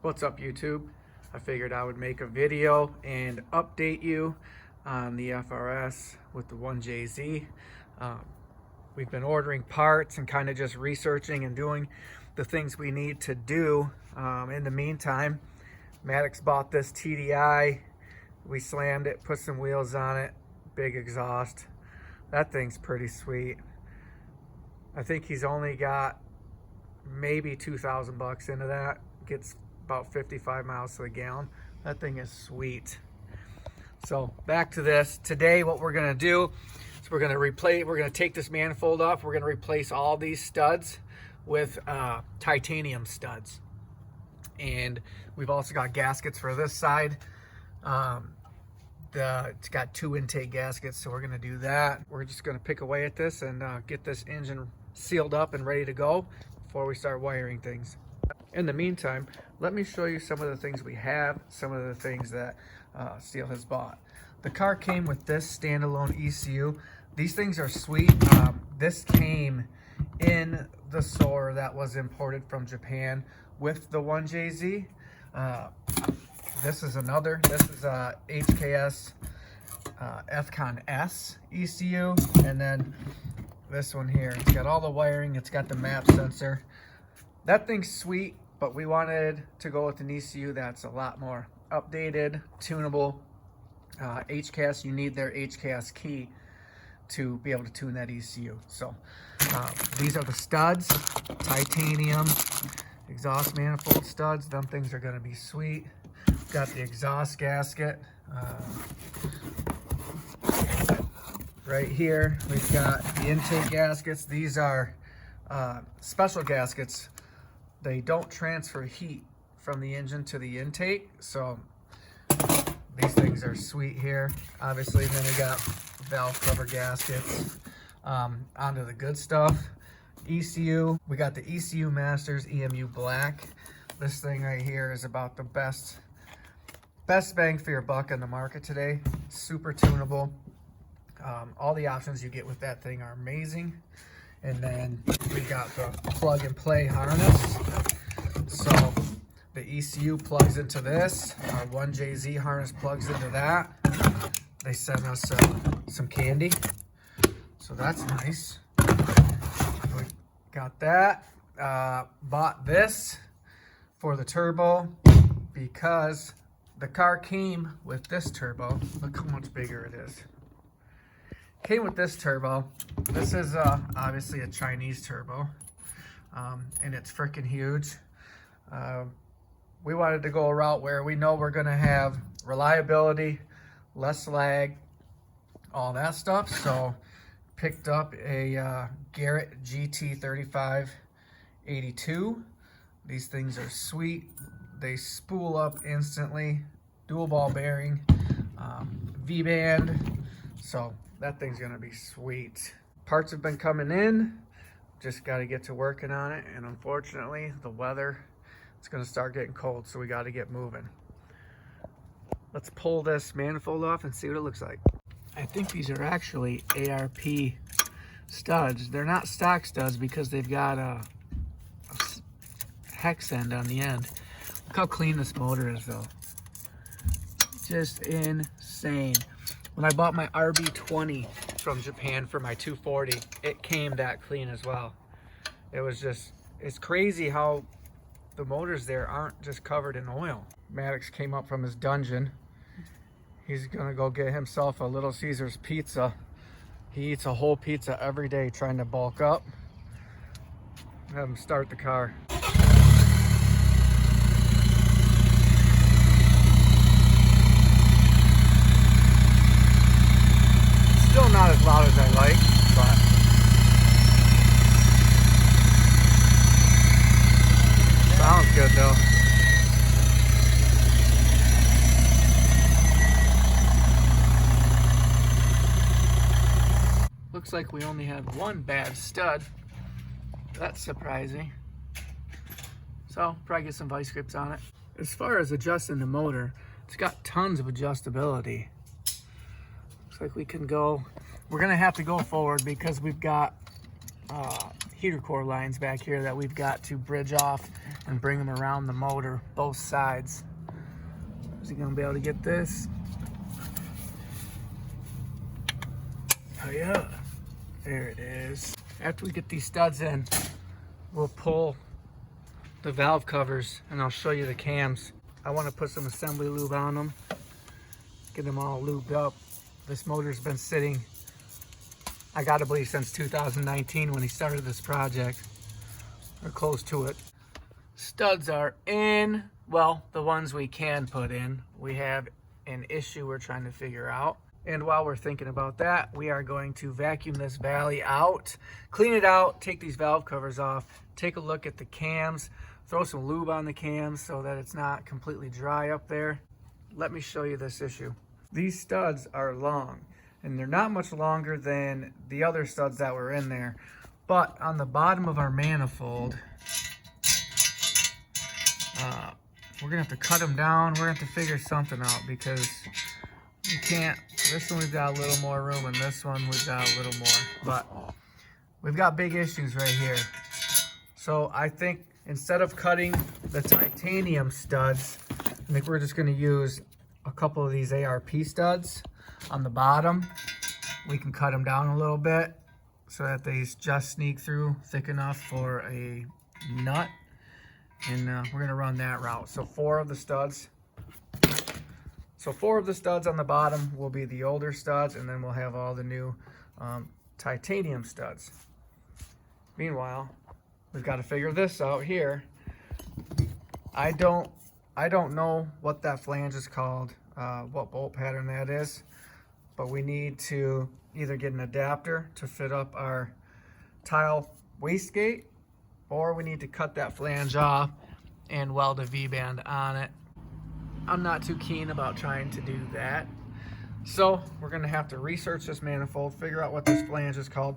What's up, YouTube? I figured I would make a video and update you on the FRS with the 1JZ. We've been ordering parts and kind of just researching and doing the things we need to do. In the meantime, Maddox bought this TDI. We slammed it, put some wheels on it, big exhaust. That thing's pretty sweet. I think he's only got maybe 2,000 bucks into that. Gets about 55 miles to the gallon. That thing is sweet. So back to this. Today what we're gonna do is we're gonna take this manifold off. We're gonna replace all these studs with titanium studs. And we've also got gaskets for this side. It's got 2 intake gaskets, so we're gonna do that. We're just gonna pick away at this and get this engine sealed up and ready to go before we start wiring things. In the meantime, let me show you some of the things we have, some of the things that Steel has bought. The car came with this standalone ECU. These things are sweet. This came in the SOAR that was imported from Japan with the 1JZ. This is HKS FCON S ECU, and then this one here. It's got all the wiring. It's got the map sensor. That thing's sweet, but we wanted to go with an ECU that's a lot more updated, tunable. HKS, you need their HKS key to be able to tune that ECU. So these are the studs, titanium exhaust manifold studs. Them things are gonna be sweet. Got the exhaust gasket. Right here, we've got the intake gaskets. These are special gaskets. They don't transfer heat from the engine to the intake, so these things are sweet here. Obviously, then we got valve cover gaskets. Onto the good stuff. ECU, we got the ECU Masters EMU Black. This thing right here is about the best bang for your buck in the market today. Super tunable. All the options you get with that thing are amazing. And then we got the plug and play harness. So the ECU plugs into this. Our 1JZ harness plugs into that. They sent us some candy. So that's nice. We got that. Bought this for the turbo because the car came with this turbo. Look how much bigger it is. Came with this turbo. This is obviously a Chinese turbo, and it's freaking huge. We wanted to go a route where we know we're gonna have reliability, less lag, all that stuff. So picked up a Garrett GT35 82. These things are sweet. They spool up instantly. Dual ball bearing, V-band. So that thing's gonna be sweet. Parts have been coming in. Just got to get to working on it. And unfortunately, the weather, it's gonna start getting cold, so we got to get moving. Let's pull this manifold off and see what it looks like. I think these are actually ARP studs. They're not stock studs because they've got a hex end on the end. Look how clean this motor is though. Just insane. When I bought my RB20 from Japan for my 240, it came that clean as well. It's crazy how the motors there aren't just covered in oil. Maddox came up from his dungeon. He's gonna go get himself a Little Caesars pizza. He eats a whole pizza every day trying to bulk up. Have him start the car. Still not as loud as I like, but sounds good though. Looks like we only have one bad stud. That's surprising. So probably get some vice grips on it. As far as adjusting the motor, it's got tons of adjustability. Looks like we can go, we're gonna have to go forward because we've got heater core lines back here that we've got to bridge off and bring them around the motor, both sides. Is he gonna be able to get this? Oh yeah, there it is. After we get these studs in, we'll pull the valve covers and I'll show you the cams. I want to put some assembly lube on them, get them all lubed up. This motor's been sitting, I gotta believe, since 2019 when he started this project, or close to it. Studs are in, well, the ones we can put in. We have an issue we're trying to figure out. And while we're thinking about that, we are going to vacuum this valley out, clean it out, take these valve covers off, take a look at the cams, throw some lube on the cams so that it's not completely dry up there. Let me show you this issue. These studs are long, and they're not much longer than the other studs that were in there. But on the bottom of our manifold, we're gonna have to cut them down. We're gonna have to figure something out because you can't, this one we've got a little more room and this one we've got a little more, but we've got big issues right here. So I think instead of cutting the titanium studs, I think we're just gonna use a couple of these ARP studs on the bottom. We can cut them down a little bit so that they just sneak through thick enough for a nut. And we're gonna run that route. So four of the studs on the bottom will be the older studs, and then we'll have all the new titanium studs. Meanwhile, we've got to figure this out here. I don't know what that flange is called, what bolt pattern that is, but we need to either get an adapter to fit up our tile wastegate, or we need to cut that flange off and weld a V-band on it. I'm not too keen about trying to do that. So we're gonna have to research this manifold, figure out what this flange is called.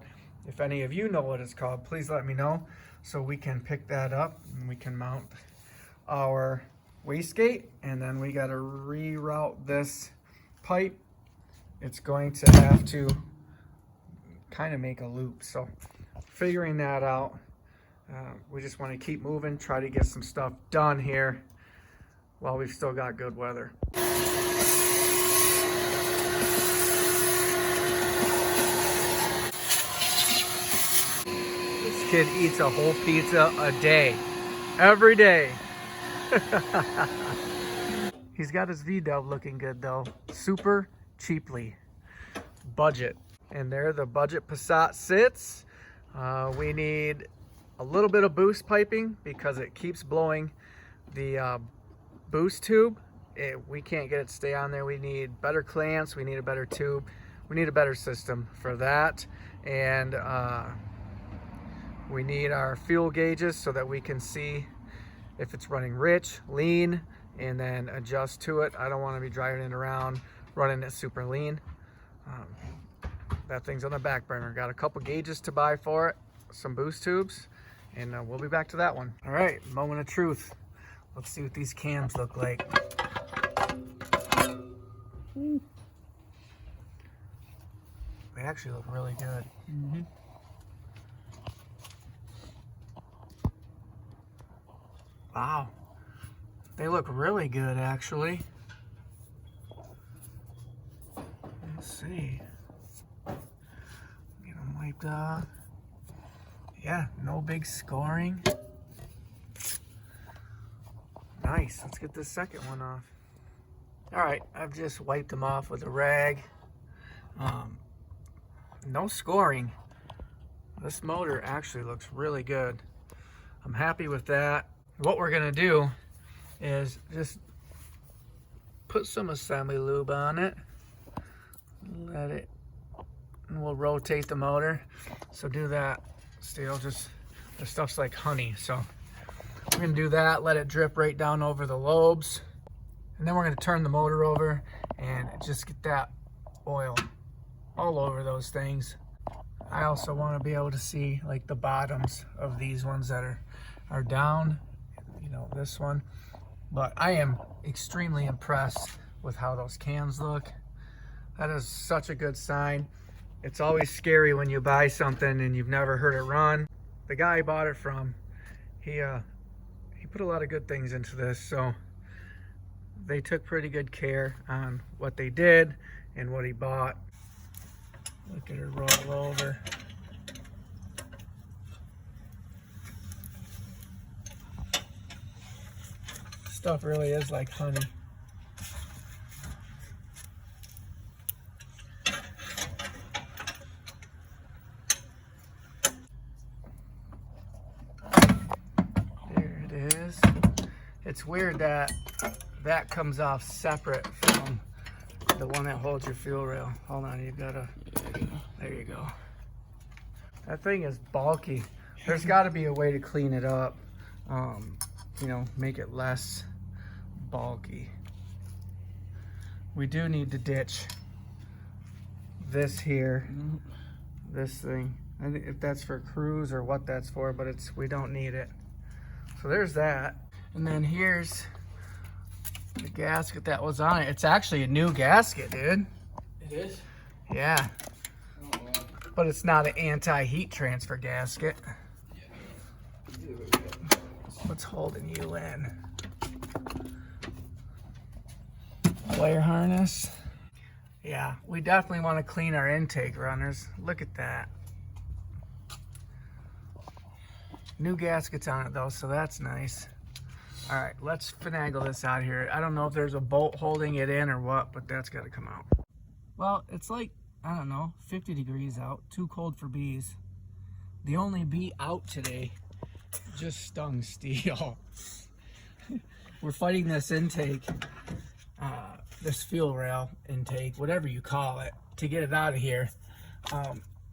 If any of you know what it's called, please let me know so we can pick that up and we can mount our wastegate. And then we gotta reroute this pipe. It's going to have to kind of make a loop. So figuring that out, we just want to keep moving, try to get some stuff done here while we've still got good weather. This kid eats a whole pizza a day, every day. He's got his V-dub looking good though, super cheaply, budget. And there the budget Passat sits. We need a little bit of boost piping because it keeps blowing the boost tube. We can't get it to stay on there. We need better clamps, we need a better tube, we need a better system for that. And we need our fuel gauges so that we can see if it's running rich, lean, and then adjust to it. I don't want to be driving it around running it super lean. That thing's on the back burner. Got a couple gauges to buy for it, some boost tubes, and we'll be back to that one. All right, moment of truth. Let's see what these cams look like. They actually look really good. Mm-hmm. Wow, they look really good actually. Let's see. Get them wiped off. Yeah, no big scoring. Nice, let's get this second one off. All right, I've just wiped them off with a rag. No scoring. This motor actually looks really good. I'm happy with that. What we're gonna do is just put some assembly lube on it. Let it, and we'll rotate the motor. So do that. Still, just the stuff's like honey. So we're gonna do that. Let it drip right down over the lobes, and then we're gonna turn the motor over and just get that oil all over those things. I also want to be able to see like the bottoms of these ones that are down. You know, this one. But I am extremely impressed with how those cams look. That is such a good sign. It's always scary when you buy something and you've never heard it run. the guy I bought it from, he put a lot of good things into this, so they took pretty good care on what they did and what he bought. Look at her roll over. Stuff really is like honey. There it is. It's weird that that comes off separate from the one that holds your fuel rail. Hold on, you've got to, there you go. That thing is bulky. There's got to be a way to clean it up, you know, make it less bulky. We do need to ditch this here, this thing. I think if that's for cruise or what that's for, but we don't need it. So there's that. And then here's the gasket that was on it. It's actually a new gasket, dude. It is? Yeah. Oh, wow. But it's not an anti-heat transfer gasket. Yeah. What's holding you in? Wire harness. Yeah, we definitely want to clean our intake runners. Look at that. New gaskets on it though, so that's nice. All right, let's finagle this out here. I don't know if there's a bolt holding it in or what, but that's got to come out. Well, it's like, I don't know, 50 degrees out. Too cold for bees. The only bee out today just stung steel. We're fighting this intake, this fuel rail intake, whatever you call it, to get it out of here.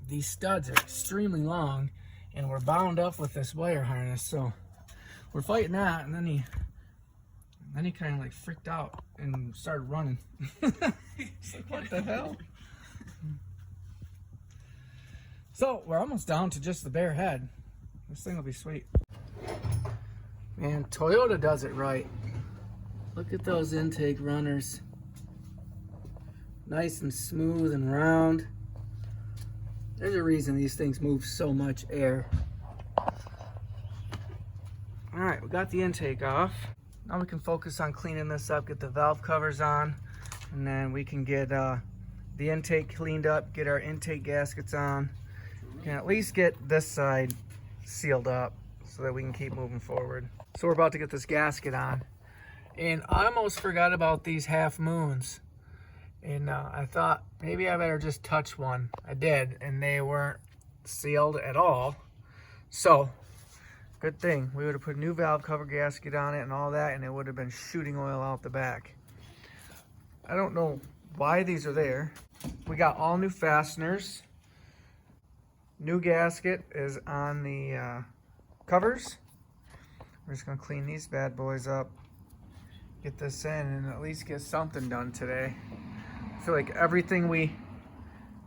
These studs are extremely long, and we're bound up with this wire harness, so we're fighting that, and then he kind of like freaked out and started running. It's like, what the hell? So we're almost down to just the bare head. This thing will be sweet. Man, Toyota does it right. Look at those intake runners. Nice and smooth and round. There's a reason these things move so much air. All right, we got the intake off. Now we can focus on cleaning this up, get the valve covers on, and then we can get the intake cleaned up, get our intake gaskets on. We can at least get this side sealed up so that we can keep moving forward. So we're about to get this gasket on. And I almost forgot about these half moons. And I thought maybe I better just touch one. I did, and they weren't sealed at all. So, good thing. We would have put a new valve cover gasket on it and all that, and it would have been shooting oil out the back. I don't know why these are there. We got all new fasteners. New gasket is on the covers. We're just gonna clean these bad boys up, get this in, and at least get something done today. I feel like everything we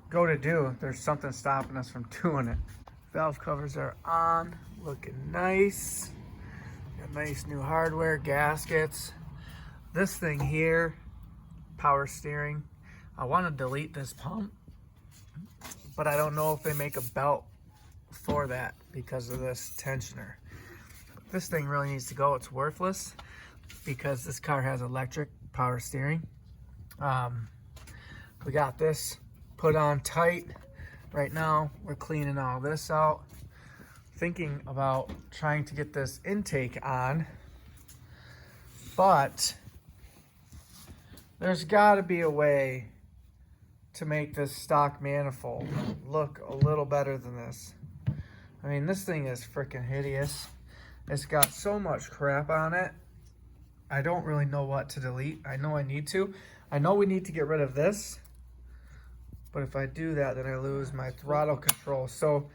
go to do, there's something stopping us from doing it. Valve covers are on, looking nice. Got nice new hardware, gaskets. This thing here, power steering. I want to delete this pump, but I don't know if they make a belt for that because of this tensioner. This thing really needs to go. It's worthless because this car has electric power steering. We got this put on tight. Right now, we're cleaning all this out. Thinking about trying to get this intake on, but there's got to be a way to make this stock manifold look a little better than this. I mean, this thing is freaking hideous. It's got so much crap on it. I don't really know what to delete. I know I need to. I know we need to get rid of this, but if I do that, then I lose my throttle control. So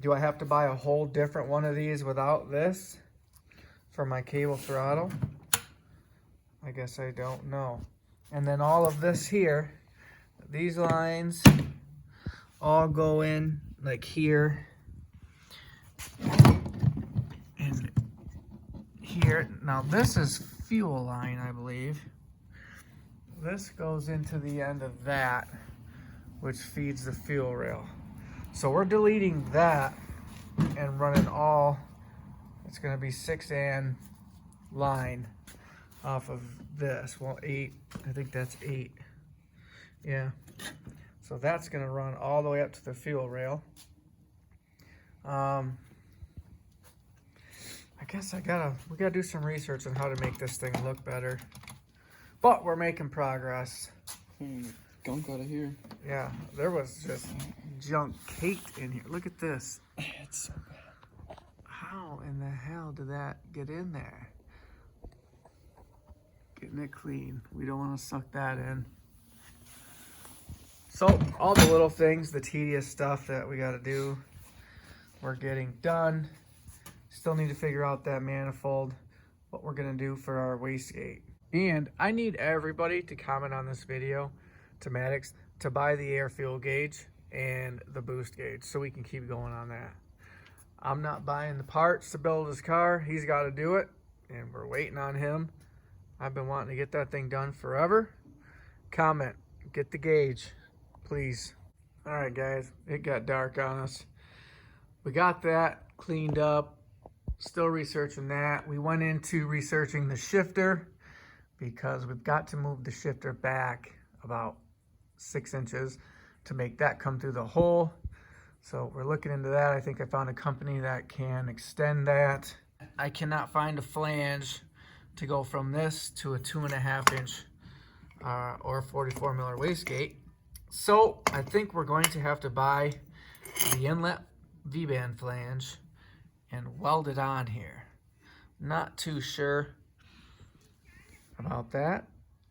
do I have to buy a whole different one of these without this for my cable throttle? I guess I don't know. And then all of this here, these lines all go in like here and here. Now this is fuel line, I believe. This goes into the end of that, which feeds the fuel rail. So we're deleting that and running all, it's going to be 6 line off of this. Well, 8, I think that's 8. Yeah. So that's going to run all the way up to the fuel rail. I guess we gotta do some research on how to make this thing look better. But we're making progress. Gunk out of here. Yeah, there was just junk caked in here. Look at this. It's so bad. How in the hell did that get in there? Getting it clean. We don't want to suck that in. So all the little things, the tedious stuff that we got to do, we're getting done. Still need to figure out that manifold, what we're gonna do for our wastegate. And I need everybody to comment on this video to Maddox to buy the air fuel gauge and the boost gauge so we can keep going on that. I'm not buying the parts to build his car. He's got to do it, and we're waiting on him. I've been wanting to get that thing done forever. Comment, get the gauge, please. All right, guys, it got dark on us. We got that cleaned up. Still researching that. We went into researching the shifter because we've got to move the shifter back about 6 inches to make that come through the hole. So we're looking into that. I think I found a company that can extend that. I cannot find a flange to go from this to a 2.5 inch or 44 miller wastegate. So I think we're going to have to buy the inlet V-band flange and weld it on here. Not too sure about that.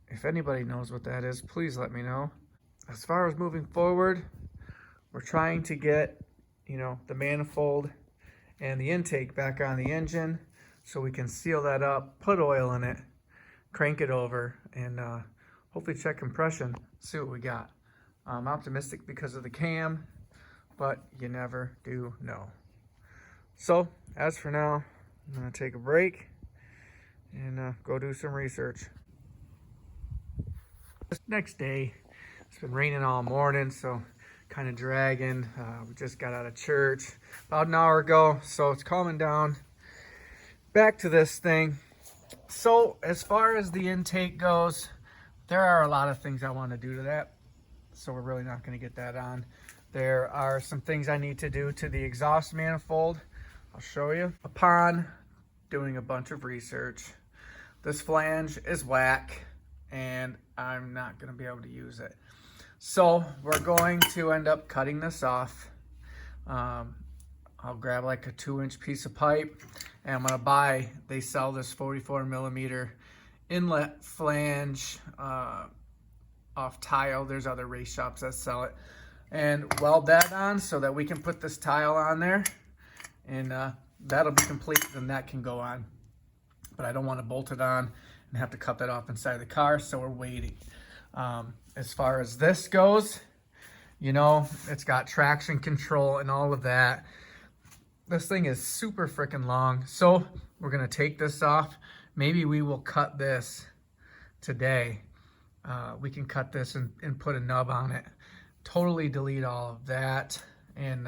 If anybody knows what that is, please let me know. As far as moving forward, we're trying to get, the manifold and the intake back on the engine so we can seal that up, put oil in it, crank it over, and hopefully check compression, see what we got. I'm optimistic because of the cam, but you never do know. So, as for now, I'm going to take a break and go do some research. This next day, it's been raining all morning, so kind of dragging. We just got out of church about an hour ago, so it's calming down. Back to this thing. So, as far as the intake goes, there are a lot of things I want to do to that, so we're really not going to get that on. There are some things I need to do to the exhaust manifold. I'll show you. Upon doing a bunch of research, this flange is whack and I'm not going to be able to use it. So we're going to end up cutting this off. I'll grab like a 2-inch piece of pipe and I'm going to buy, they sell this 44 millimeter inlet flange off tile. There's other race shops that sell it. And weld that on so that we can put this tile on there. And that'll be complete, and that can go on. But I don't want to bolt it on and have to cut that off inside the car, so we're waiting. As far as this goes, it's got traction control and all of that. This thing is super freaking long, so we're going to take this off. Maybe we will cut this today. We can cut this and put a nub on it. Totally delete all of that and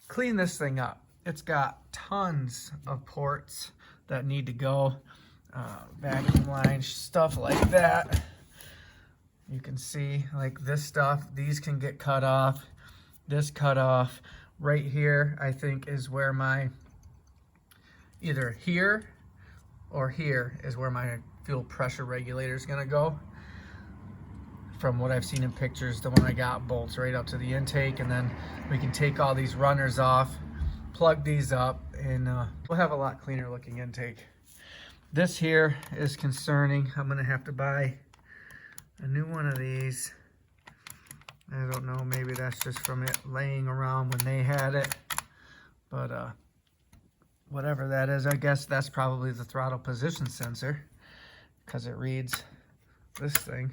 clean this thing up. It's got tons of ports that need to go, vacuum lines, stuff like that. You can see like this stuff, these can get cut off, this cut off. Right here, I think is where my, either here or here is where my fuel pressure regulator is gonna go. From what I've seen in pictures, the one I got bolts right up to the intake, and then we can take all these runners off, plug these up, and we'll have a lot cleaner looking intake. This here is concerning. I'm gonna have to buy a new one of these. I don't know, maybe that's just from it laying around when they had it, but whatever that is, I guess that's probably the throttle position sensor because it reads this thing.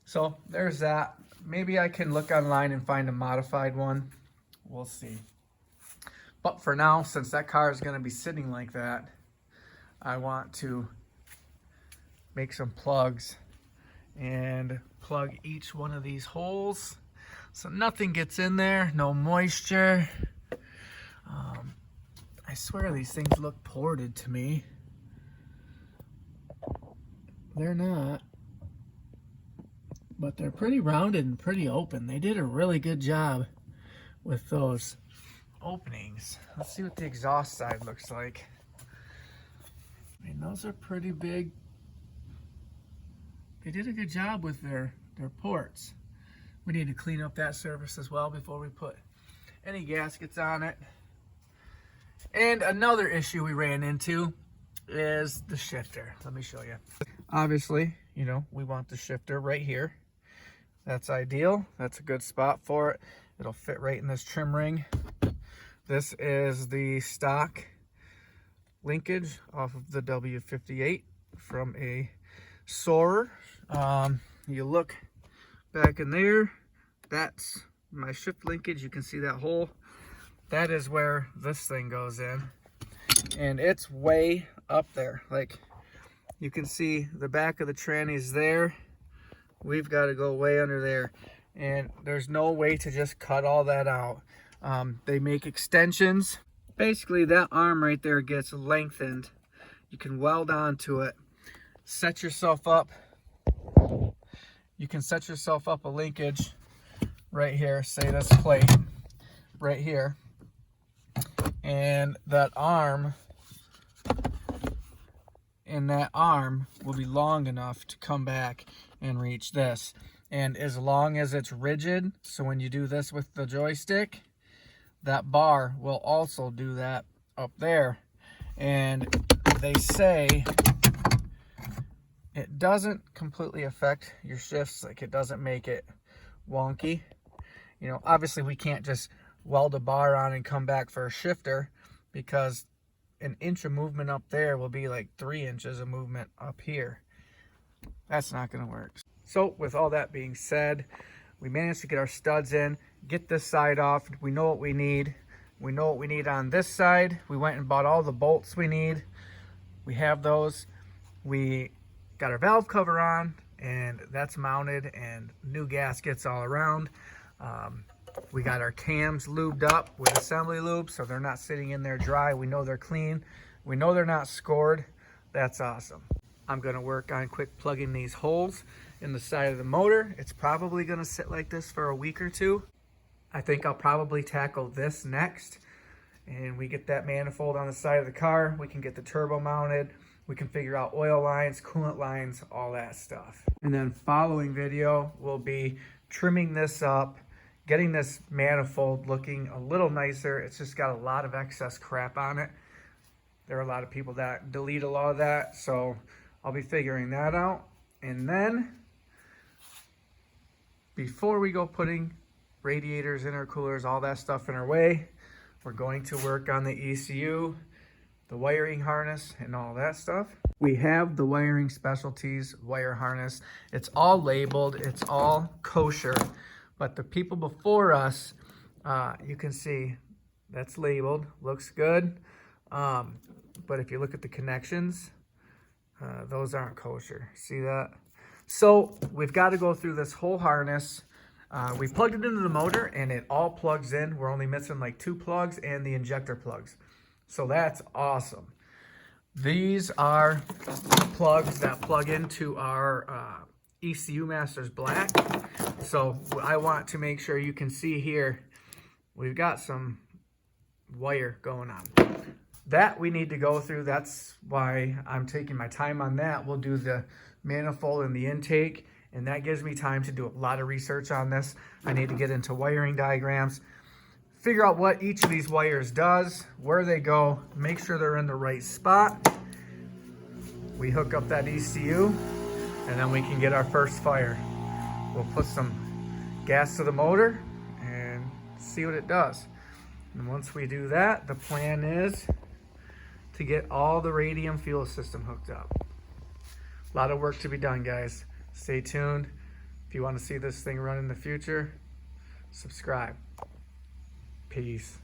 So there's that. Maybe I can look online and find a modified one. We'll see. But for now, since that car is going to be sitting like that, I want to make some plugs and plug each one of these holes So nothing gets in there, no moisture. I swear these things look ported to me. They're not. But they're pretty rounded and pretty open. They did a really good job with those openings. Let's see what the exhaust side looks like. I mean, those are pretty big. They did a good job with their ports. We need to clean up that surface as well before we put any gaskets on it. And another issue we ran into is the shifter. Let me show you. Obviously, you know, we want the shifter right here. That's ideal. That's a good spot for it. It'll fit right in this trim ring. This is the stock linkage off of the W58 from a Soarer. You look back in there, that's my shift linkage. You can see that hole. That is where this thing goes in, and it's way up there. Like, you can see the back of the tranny's there. We've got to go way under there, and there's no way to just cut all that out. They make extensions. Basically, that arm right there gets lengthened. You can weld onto it, set yourself up. You can set yourself up a linkage right here, say this plate right here, and that arm will be long enough to come back and reach this. And as long as it's rigid, so when you do this with the joystick, that bar will also do that up there. And they say it doesn't completely affect your shifts, like it doesn't make it wonky. You know, obviously we can't just weld a bar on and come back for a shifter, because an inch of movement up there will be like 3 inches of movement up here. That's not going to work. So with all that being said, we managed to get our studs in, get this side off. We know what we need. We know what we need on this side. We went and bought all the bolts we need. We have those. We got our valve cover on, and that's mounted, and new gaskets all around. We got our cams lubed up with assembly lube, so they're not sitting in there dry. We know they're clean. We know they're not scored. That's awesome. I'm going to work on quick plugging these holes in the side of the motor. It's probably going to sit like this for a week or two. I think I'll probably tackle this next, and we get that manifold on the side of the car. We can get the turbo mounted. We can figure out oil lines, coolant lines, all that stuff. And then following video will be trimming this up, getting this manifold looking a little nicer. It's just got a lot of excess crap on it. There are a lot of people that delete a lot of that, so I'll be figuring that out. And then, before we go putting radiators, intercoolers, all that stuff in our way, we're going to work on the ECU, the wiring harness, and all that stuff. We have the Wiring Specialties wire harness. It's all labeled, it's all kosher, but the people before us, you can see that's labeled, looks good. But if you look at the connections, those aren't kosher. See that? So we've got to go through this whole harness. We plugged it into the motor and it all plugs in. We're only missing like 2 plugs and the injector plugs. So that's awesome. These are plugs that plug into our ECU Masters Black. So I want to make sure you can see here, we've got some wire going on. That we need to go through. That's why I'm taking my time on that. We'll do the manifold and the intake, and that gives me time to do a lot of research on this. I need to get into wiring diagrams, figure out what each of these wires does, where they go, make sure they're in the right spot. We hook up that ECU, and then we can get our first fire. We'll put some gas to the motor and see what it does. And once we do that, the plan is to get all the radium fuel system hooked up. A lot of work to be done, guys. Stay tuned. If you want to see this thing run in the future, subscribe. Peace.